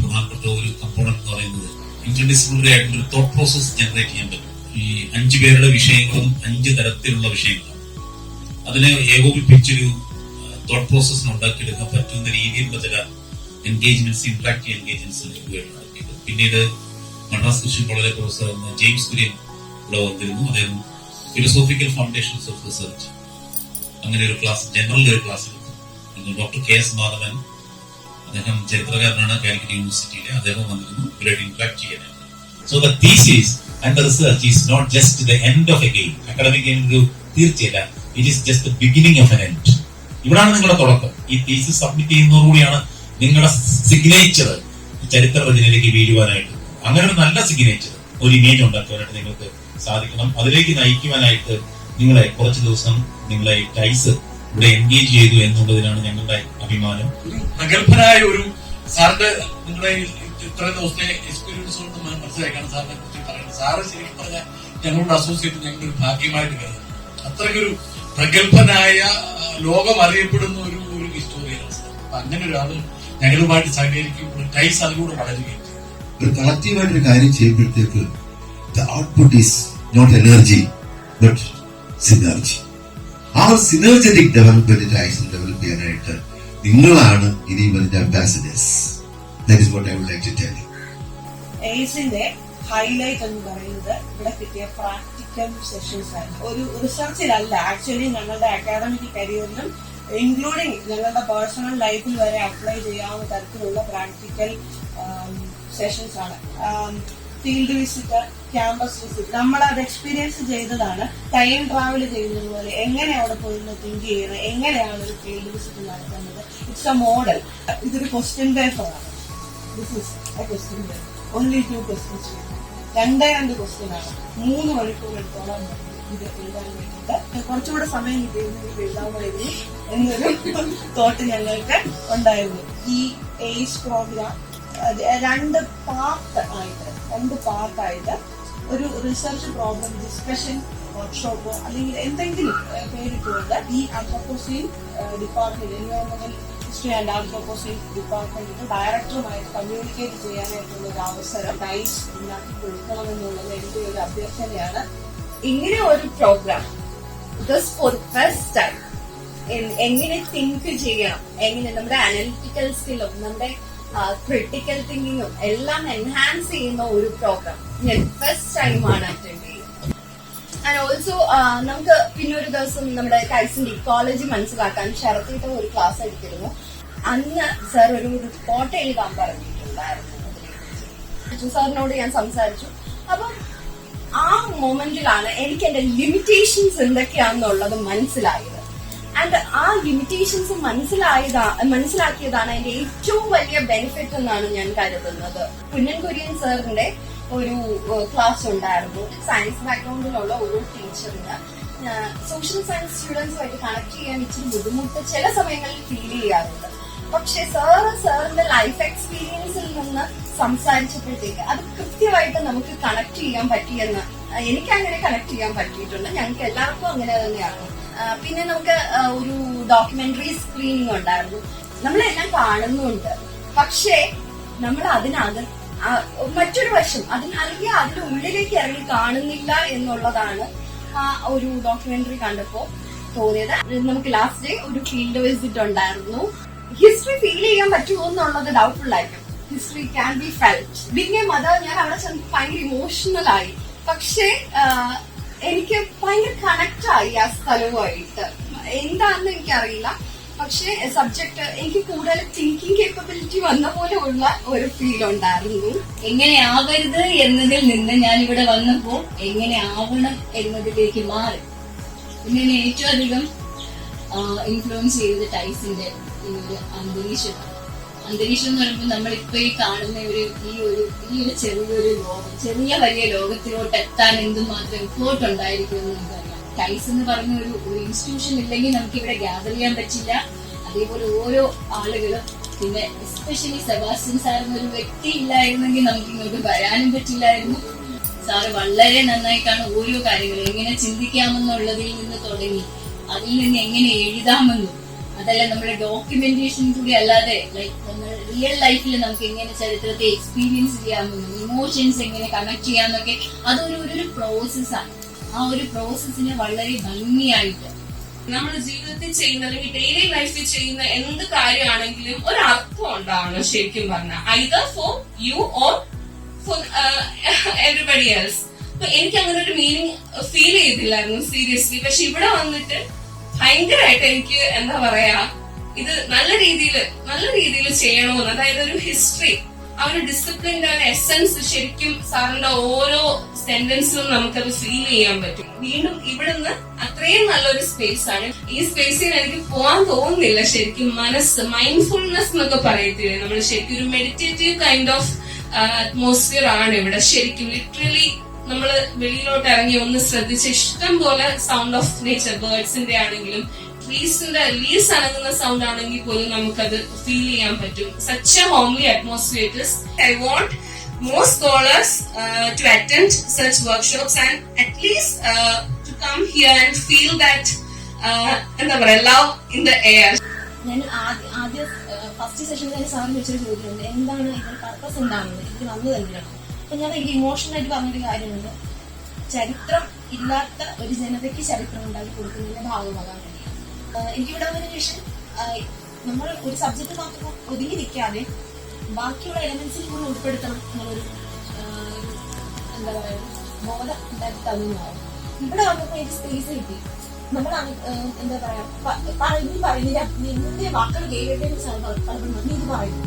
പ്രധാനപ്പെട്ട ഒരു കമ്പോണന്റ് എന്ന് പറയുന്നത് ഇന്റർഡിസിപ്ലിനറി ആയിട്ടുള്ള ഒരു തോട്ട് പ്രോസസ് ജനറേറ്റ് ചെയ്യാൻ പറ്റും. ഈ 5 പേരുടെ വിഷയങ്ങളും 5 തരത്തിലുള്ള വിഷയങ്ങളാണ്. അതിനെ ഏകോപിപ്പിച്ചൊരു തോട്ട് പ്രോസസ്സിന് ഉണ്ടാക്കിയെടുക്കാൻ പറ്റുന്ന രീതിയിലുള്ള ചില എൻഗേജ്മെന്റ്സ്, ഇന്ററാക്റ്റീവ് എൻഗേജ്മെന്റ്സ് നടത്തിയത്. പിന്നീട് മദ്രാസ് ക്രിസ്ത്യൻ കോളേജിലെ പ്രൊഫസർ ജെയിംസ് കുര്യൻ ഇവിടെ വന്നിരുന്നു. അദ്ദേഹം ഫിലോസോഫിക്കൽ ഫൗണ്ടേഷൻസ് ഓഫ് റിസർച്ച് അങ്ങനെ ഒരു ക്ലാസ്, ജനറൽ ഒരു ക്ലാസ് എടുത്തു. ഡോക്ടർ KS മാധവൻ, അദ്ദേഹം ചരിത്രകാരനാണ്, കാലിക്കറ്റ് യൂണിവേഴ്സിറ്റിയിലെ, അദ്ദേഹം വന്നിരുന്നു ഇവരായിട്ട് ഇന്ററാക്ട് ചെയ്യാനായിട്ട്. So the thesis and the research is not just the end of a game. Academic ഒരു തീർച്ചയല്ല, it is just the beginning of an end. ഇവിടാണ് നിങ്ങളുടെ തുടക്കം. ഈ തീസിസ് സബ്മിറ്റ് ചെയ്യുന്നതോടുകൂടിയാണ് നിങ്ങളുടെ സിഗ്നേച്ചർ ചരിത്ര രചനയിലേക്ക് വീഴുവാനായിട്ട്, അങ്ങനെ ഒരു നല്ല സിഗ്നേച്ചർ, ഒരു ഇമേജ് ഉണ്ടാക്കാനായിട്ട് നിങ്ങൾക്ക് സാധിക്കണം. അതിലേക്ക് നയിക്കുവാനായിട്ട് നിങ്ങളെ കുറച്ച് ദിവസം നിങ്ങളെ ടൈസ് ഇവിടെ എൻഗേജ് ചെയ്തു എന്നുള്ളതിനാണ് ഞങ്ങളുടെ അഭിമാനം. പ്രഗത്ഭനായ ഒരു സാറിന്റെ നിങ്ങളുടെ ഇത്രയും ദിവസത്തെ എക്സ്പീരിയൻസ് കൊണ്ട് മനസ്സിലാക്കാണ് സാറിനെ കുറിച്ച് പറയുന്നത്. സാറ് ശരിക്കും പറഞ്ഞാൽ ഞങ്ങളോട് അസോസിയേറ്റ് ഞങ്ങളുടെ ഒരു ഭാഗ്യമായിട്ട് കരുതുന്നു. അത്രയ്ക്കൊരു പ്രഗത്ഭനായ, ലോകം അറിയപ്പെടുന്ന ഒരു ഹിസ്റ്റോറിയനാണ് സാർ. അപ്പൊ അങ്ങനെ ഒരാള് ഞങ്ങളുമായിട്ട് സഹകരിക്കുമ്പോൾ ടൈസ് അതിലൂടെ വളരുകയും ചെയ്യും. ഒരു കളക്റ്റീവായിട്ടൊരു കാര്യം ചെയ്യുമ്പോഴത്തേക്ക് the output is not energy but synergy. ആ ഒരു സിനർജറ്റിക് ഡെവലപ്മെന്റ് ടൈസ് ഡെവലപ്പ് ചെയ്യാനായിട്ട് നിങ്ങളാണ് ഇനി വരുന്ന ambassadors. That is what I would like to tell you. എയ്സിന്റെ ഹൈലൈറ്റ് എന്ന് പറയുന്നത് ഇവിടെ കിട്ടിയ പ്രാക്ടിക്കൽ സെഷൻസ് ആയിരുന്നു. ഒരു റിസർച്ചിലല്ല, ആക്ച്വലി ഞങ്ങളുടെ അക്കാഡമിക് കരിയറിലും ഇൻക്ലൂഡിങ് ഞങ്ങളുടെ പേഴ്സണൽ ലൈഫിൽ വരെ അപ്ലൈ ചെയ്യാവുന്ന തരത്തിലുള്ള പ്രാക്ടിക്കൽ സെഷൻസ് ആണ്. ഫീൽഡ് വിസിറ്റ്, ക്യാമ്പസ് വിസിറ്റ്, നമ്മൾ അത് എക്സ്പീരിയൻസ് ചെയ്തതാണ്. ടൈം ട്രാവൽ ചെയ്യുന്നത് പോലെ എങ്ങനെ അവിടെ പോയി തിങ്ക് ചെയ്യുന്നത്, എങ്ങനെയാണ് ഒരു ഫീൽഡ് വിസിറ്റ് നടത്തുന്നത്. It's A model. ഇതൊരു ക്വസ്റ്റ്യൻ പേപ്പറാണ്. This is A question paper. Only 2 questions. 2 question ആണ്. 3 മണിക്കൂർ എടുത്തോളം ഇത് എഴുതാൻ വേണ്ടിയിട്ട്. കുറച്ചുകൂടെ സമയം കിട്ടിയിരുന്നെങ്കിൽ എഴുതാമായിരുന്നു എന്നൊരു തോട്ട് ഞങ്ങൾക്ക് ഉണ്ടായിരുന്നു. ഈ എയ്സ് പ്രോഗ്രാം 2 പാർട്ടായിട്ട് ഒരു റിസർച്ച് പ്രോഗ്രാം ഡിസ്കഷൻ വർക്ക്ഷോപ്പോ അല്ലെങ്കിൽ എന്തെങ്കിലും പേരിട്ടുകൊണ്ട് ഈ ആന്ത്രോപോസീൻ ഡിപ്പാർട്ട്മെന്റ്, എൻവയോൺമെന്റൽ ഹിസ്റ്ററി ആൻഡ് ആന്ത്രോപോസീൻ ഡിപ്പാർട്ട്മെന്റിന് ഡയറക്ടറുമായിട്ട് കമ്മ്യൂണിക്കേറ്റ് ചെയ്യാനായിട്ടുള്ള ഒരു അവസരം ടൈസ് ഉണ്ടാക്കി കൊടുക്കണമെന്നുള്ളത് എന്റെ ഒരു അഭ്യർത്ഥനയാണ്. ഇങ്ങനെ ഒരു പ്രോഗ്രാം ഫോർ ഫസ്റ്റ് ടൈം എങ്ങനെ തിങ്ക് ചെയ്യണം, എങ്ങനെ നമ്മുടെ അനലിറ്റിക്കൽ സ്കില്ലും നമ്മുടെ ക്രിട്ടിക്കൽ തിങ്കിങ്ങും എല്ലാം എൻഹാൻസ് ചെയ്യുന്ന ഒരു പ്രോഗ്രാം ഞാൻ ഫസ്റ്റ് ടൈമാണ് അറ്റൻഡ് ചെയ്യുന്നത്. ആൻഡ് ഓൾസോ നമുക്ക് പിന്നെ ഒരു ദിവസം നമ്മുടെ ടൈസിന്റെ ഇക്കോളജി മനസ്സിലാക്കാൻ ശരത്തിട്ട ഒരു ക്ലാസ് എടുത്തിരുന്നു. അന്ന് സാർ ഒരു റിപ്പോർട്ട് എഴുതാൻ പറഞ്ഞിട്ടുണ്ടായിരുന്നു. സാറിനോട് ഞാൻ സംസാരിച്ചു. അപ്പം ആ മൊമെന്റിലാണ് എനിക്ക് എന്റെ ലിമിറ്റേഷൻസ് എന്തൊക്കെയാണെന്നുള്ളത് മനസ്സിലായത്. ആൻഡ് ആ ലിമിറ്റേഷൻസ് മനസ്സിലാക്കിയതാണ് എന്റെ ഏറ്റവും വലിയ ബെനിഫിറ്റ് എന്നാണ് ഞാൻ കരുതുന്നത്. കുഞ്ഞൻ കുര്യൻ സാറിന്റെ ഒരു ക്ലാസ് ഉണ്ടായിരുന്നു. സയൻസ് ബാക്ക്ഗ്രൗണ്ടിലുള്ള ഒരു ടീച്ചറിന് സോഷ്യൽ സയൻസ് സ്റ്റുഡൻസുമായിട്ട് കണക്ട് ചെയ്യാൻ ഇച്ചിരി ബുദ്ധിമുട്ട് ചില സമയങ്ങളിൽ ഫീൽ ചെയ്യാറുണ്ട്. പക്ഷെ സാറിന്റെ ലൈഫ് എക്സ്പീരിയൻസിൽ നിന്ന് സംസാരിച്ചപ്പോഴത്തേക്ക് അത് കൃത്യമായിട്ട് നമുക്ക് കണക്ട് ചെയ്യാൻ പറ്റിയെന്ന് എനിക്ക് അങ്ങനെ കണക്ട് ചെയ്യാൻ പറ്റിയിട്ടുണ്ട്. ഞങ്ങൾക്ക് എല്ലാവർക്കും അങ്ങനെ തന്നെയാണ്. പിന്നെ നമുക്ക് ഒരു ഡോക്യുമെന്ററി സ്ക്രീനിങ് ഉണ്ടായിരുന്നു. നമ്മളെല്ലാം കാണുന്നുണ്ട്, പക്ഷേ നമ്മൾ മറ്റൊരു വശം അല്ലെങ്കിൽ അതിന്റെ ഉള്ളിലേക്ക് ഇറങ്ങി കാണുന്നില്ല എന്നുള്ളതാണ് ആ ഒരു ഡോക്യുമെന്ററി കണ്ടപ്പോ തോന്നിയത്. നമുക്ക് ലാസ്റ്റ് ഡേ ഒരു ഫീൽഡ് വിസിറ്റ് ഉണ്ടായിരുന്നു. ഹിസ്റ്ററി ഫീൽ ചെയ്യാൻ പറ്റുമോ എന്നുള്ളത് ഡൗട്ട്ഫുൾ ആയിരിക്കും. History can be felt. ബിഗിങ് അത് ഞാൻ അവിടെ ചെന്ന് ഭയങ്കര ഇമോഷണൽ ആയി. പക്ഷേ എനിക്ക് ഭയങ്കര കണക്ട് ആയി ആ സ്ഥലവുമായിട്ട്. എന്താണെന്ന് എനിക്കറിയില്ല, പക്ഷെ സബ്ജക്ട് എനിക്ക് കൂടുതൽ തിങ്കിങ് കേപ്പബിലിറ്റി വന്ന പോലെ ഉള്ള ഒരു ഫീൽ ഉണ്ടായിരുന്നു. എങ്ങനെ ആവരുത് എന്നതിൽ നിന്ന് ഞാൻ ഇവിടെ വന്നപ്പോ എങ്ങനെ ആവണം എന്നതിലേക്ക് മാറി. പിന്നെ ഏറ്റവും അധികം ഇൻഫ്ലുവൻസ് ചെയ്തത് ടൈസിന്റെ ഈ ഒരു അന്തരീക്ഷം എന്ന് പറയുമ്പോൾ നമ്മളിപ്പോ ഈ കാണുന്ന ഈ ഒരു ചെറിയൊരു ലോകം, ചെറിയ വലിയ ലോകത്തിലോട്ട് എത്താൻ എന്തുമാത്രം എഫേർട്ട് ഉണ്ടായിരിക്കും എന്ന് നമുക്കറിയാം. ടൈസ് എന്ന് പറഞ്ഞ ഒരു ഇൻസ്റ്റിറ്റ്യൂഷൻ ഇല്ലെങ്കിൽ നമുക്ക് ഇവിടെ ഗ്യാദർ ചെയ്യാൻ പറ്റില്ല. അതേപോലെ ഓരോ ആളുകളും, പിന്നെ എസ്പെഷ്യലി സെബാസ്റ്റ്യൻ സാർ എന്നൊരു വ്യക്തി ഇല്ലായിരുന്നെങ്കിൽ നമുക്ക് ഇങ്ങോട്ട് വരാനും പറ്റില്ലായിരുന്നു. സാറ് വളരെ നന്നായിട്ടാണ് ഓരോ കാര്യങ്ങളും എങ്ങനെ ചിന്തിക്കാമെന്നുള്ളതിൽ നിന്ന് തുടങ്ങി അതിൽ നിന്ന് എങ്ങനെ എഴുതാമെന്നും, അതല്ല നമ്മുടെ ഡോക്യുമെന്റേഷൻ കൂടി അല്ലാതെ ലൈക്ക് നമ്മൾ റിയൽ ലൈഫിൽ നമുക്ക് എങ്ങനെ ചരിത്രത്തെ എക്സ്പീരിയൻസ് ചെയ്യാമെന്നും ഇമോഷൻസ് എങ്ങനെ കണക്ട് ചെയ്യാമെന്നൊക്കെ അതൊരു പ്രോസസ്സാണ്. ആ ഒരു പ്രോസസ്സിനെ വളരെ ഭംഗിയായിട്ട് നമ്മുടെ ജീവിതത്തിൽ ചെയ്യുന്ന അല്ലെങ്കിൽ ഡെയിലി ലൈഫിൽ ചെയ്യുന്ന എന്ത് കാര്യമാണെങ്കിലും ഒരർത്ഥം ഉണ്ടാവണം ശരിക്കും പറഞ്ഞാൽ, either for you or four everybody else. അപ്പൊ എനിക്ക് അങ്ങനെ ഒരു മീനിങ് ഫീൽ ചെയ്തില്ലായിരുന്നു സീരിയസ്ലി. പക്ഷെ ഇവിടെ വന്നിട്ട് ഭയങ്കരമായിട്ട് എനിക്ക് എന്താ പറയാ, ഇത് നല്ല രീതിയിൽ ചെയ്യണമെന്ന്, അതായത് ഒരു ഹിസ്റ്ററി, ആ ഒരു ഡിസിപ്ലിന്റെ ഒരു എസൻസ് ശരിക്കും സാറിന്റെ ഓരോ സെന്റൻസിലും നമുക്കത് ഫീൽ ചെയ്യാൻ പറ്റും. വീണ്ടും ഇവിടുന്ന് അത്രയും നല്ലൊരു സ്പേസ് ആണ്. ഈ സ്പേസിൽ എനിക്ക് പോകാൻ തോന്നുന്നില്ല. ശരിക്കും മൈൻഡ്ഫുൾനെസ് എന്നൊക്കെ പറയത്തില്ലേ, നമ്മൾ ശരിക്കും ഒരു മെഡിറ്റേറ്റീവ് കൈൻഡ് ഓഫ് അറ്റ്മോസ്ഫിയർ ആണ് ഇവിടെ. ശരിക്കും ലിറ്ററലി നമ്മൾ വെളിയിലോട്ട് ഇറങ്ങി ഒന്ന് ശ്രദ്ധിച്ച് ഇഷ്ടം പോലെ സൗണ്ട് ഓഫ് നേച്ചർ, ബേർഡ്സിന്റെ ആണെങ്കിലും ട്രീസിന്റെ ലീവ്സ് അനങ്ങുന്ന സൗണ്ട് ആണെങ്കിൽ പോലും നമുക്കത് ഫീൽ ചെയ്യാൻ പറ്റും. Such a homely atmosphere. I want more scholars to attend such workshops and at least to come here and feel that love in the air. ഞാൻ ആദ്യം first സെഷനിൽ തന്നെ സാറിന് വെച്ചൊരു ചോദ്യമുണ്ട്, എന്താണ് ഇതിന്റെ പർപ്പസ്, എന്താണെന്ന്, ഇത് വന്നത് എന്തിനാണ്. അപ്പൊ ഞാൻ എനിക്ക് ഇമോഷണലായിട്ട് പറഞ്ഞൊരു കാര്യമുണ്ട്, ചരിത്രം ഇല്ലാത്ത ഒരു ജനതയ്ക്ക് ചരിത്രം ഉണ്ടാക്കി കൊടുക്കുന്നതിന്റെ ഭാഗമാകാൻ വേണ്ടിയാണ്. എനിക്കിവിടെ വന്നതിന് ശേഷം നമ്മൾ ഒരു സബ്ജക്ട് മാത്രം ഒതുങ്ങി നിൽക്കാതെ ബാക്കിയുള്ള എലമെന്റ്സിൽ കൂടെ ഉൾപ്പെടുത്തണം എന്നുള്ളൊരു എന്താ പറയുക ബോധം ഉണ്ടാക്കി തന്നതാണ്. ഇവിടെ വന്നപ്പോൾ എനിക്ക് സ്പേസ് കിട്ടി. നമ്മൾ എന്താ പറയാ പറയുന്നില്ല, നിന്റെ വാക്കുകൾ കേൾക്കട്ടെ നീ ഇത് പറയുന്നു,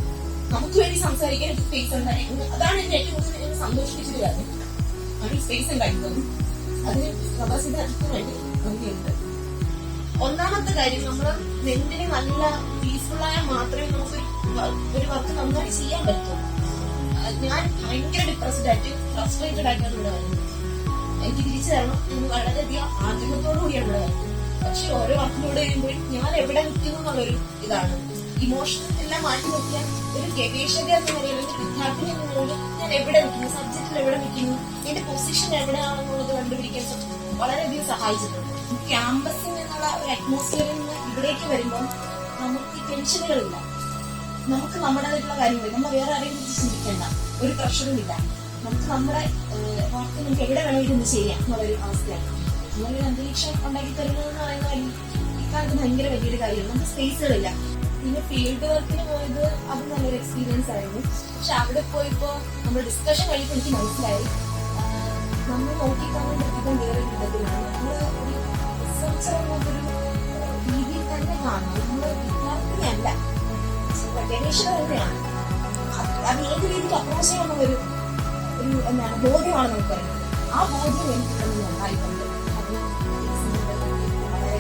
നമുക്ക് വേണ്ടി സംസാരിക്കാൻ ഒരു സ്പേസ് ഉണ്ടായി. അതാണ് എന്റെ ഏറ്റവും കൂടുതൽ എന്നെ സന്തോഷിപ്പിച്ചൊരു കാര്യം. ആ സ്പേസ് ഉണ്ടാക്കുന്നത് അതിന് പ്രവാസികൾക്ക് വേണ്ടി നന്ദിയുണ്ട്. ഒന്നാമത്തെ കാര്യം, നമ്മള് നെല്ലിന് നല്ല പീസ്ഫുള്ളായ മാത്രമേ നമുക്ക് ഒരു വർക്ക് നന്നായി ചെയ്യാൻ പറ്റൂ. ഞാൻ ഭയങ്കര ഡിപ്രസ്ഡ് ആയിട്ട് ഫ്രസ്ട്രേറ്റഡ് ആയിട്ടാണ് ഇവിടെ വരുന്നത്. എനിക്ക് തിരിച്ചു തരണം എന്ന് വളരെയധികം ആഗ്രഹത്തോടു കൂടിയാണ് ഇവിടെ വരുന്നത്. പക്ഷെ ഓരോ വർക്കിലൂടെ വരുമ്പോഴും ഞാൻ എവിടെ നിൽക്കുന്നു എന്നുള്ളൊരു ഇതാണ്. ഇമോഷൻ എല്ലാം മാറ്റി നിർത്തിയാൽ ഒരു ഗവേഷക എന്ന നിലയിൽ, ഒരു വിദ്യാർത്ഥി എന്ന നിലയിൽ ഞാൻ എവിടെ നിൽക്കുന്നു, സബ്ജക്റ്റിൽ എവിടെ നിൽക്കുന്നു, എന്റെ പൊസിഷൻ എവിടെയാണെന്നുള്ളത് കണ്ടുപിടിക്കാൻ വളരെയധികം സഹായിച്ചിട്ടുണ്ട്. ക്യാമ്പസിൽ നിന്നുള്ള ഒരു അറ്റ്മോസ്ഫിയറിൽ നിന്ന് ഇവിടേക്ക് വരുമ്പോൾ നമുക്ക് ടെൻഷനുകളില്ല, നമുക്ക് നമ്മുടേതായിട്ടുള്ള കാര്യങ്ങൾ, നമ്മൾ വേറെ ആരെയും കുറിച്ച് ചിന്തിക്കേണ്ട, ഒരു പ്രഷറും ഇല്ല. നമുക്ക് നമ്മുടെ വർക്ക് നമുക്ക് എവിടെ വേണമെങ്കിലും ഇന്ന് ചെയ്യാം എന്നുള്ളൊരു അവസ്ഥയാണ്. നമ്മളൊരു അന്തരീക്ഷം ഉണ്ടാക്കി തരുന്നതെന്ന് പറയുന്ന ഇക്കാലത്ത് ഭയങ്കര വലിയൊരു കാര്യമാണ്. നമുക്ക് സ്പേസുകളില്ല. പിന്നെ ഫീൽഡ് വർക്കിന് പോയത് അത് നല്ലൊരു എക്സ്പീരിയൻസ് ആയിരുന്നു. പക്ഷെ അവിടെ പോയപ്പോ നമ്മൾ ഡിസ്കഷൻ കഴിഞ്ഞപ്പോൾ എനിക്ക് മനസ്സിലായി, നമ്മൾ നോക്കിക്കാണുന്ന വിധം വേറെ വിധത്തിലാണ്. നമ്മൾ ഒരു റിസർച്ചർ എന്നൊരു രീതിയിൽ തന്നെ കാണണം. നമ്മൾ വിദ്യാർത്ഥിയല്ല, ഗവേഷകർ തന്നെയാണ്. അത് ഏത് രീതിക്ക് അപ്രോച്ച് ചെയ്യാമെന്നൊരു എന്താണ് ബോധ്യമാണ് നമുക്ക് പറയുന്നത്. ആ ബോധ്യം എനിക്ക് തന്നെ ഉണ്ടായിട്ടുണ്ട്. അത് വളരെ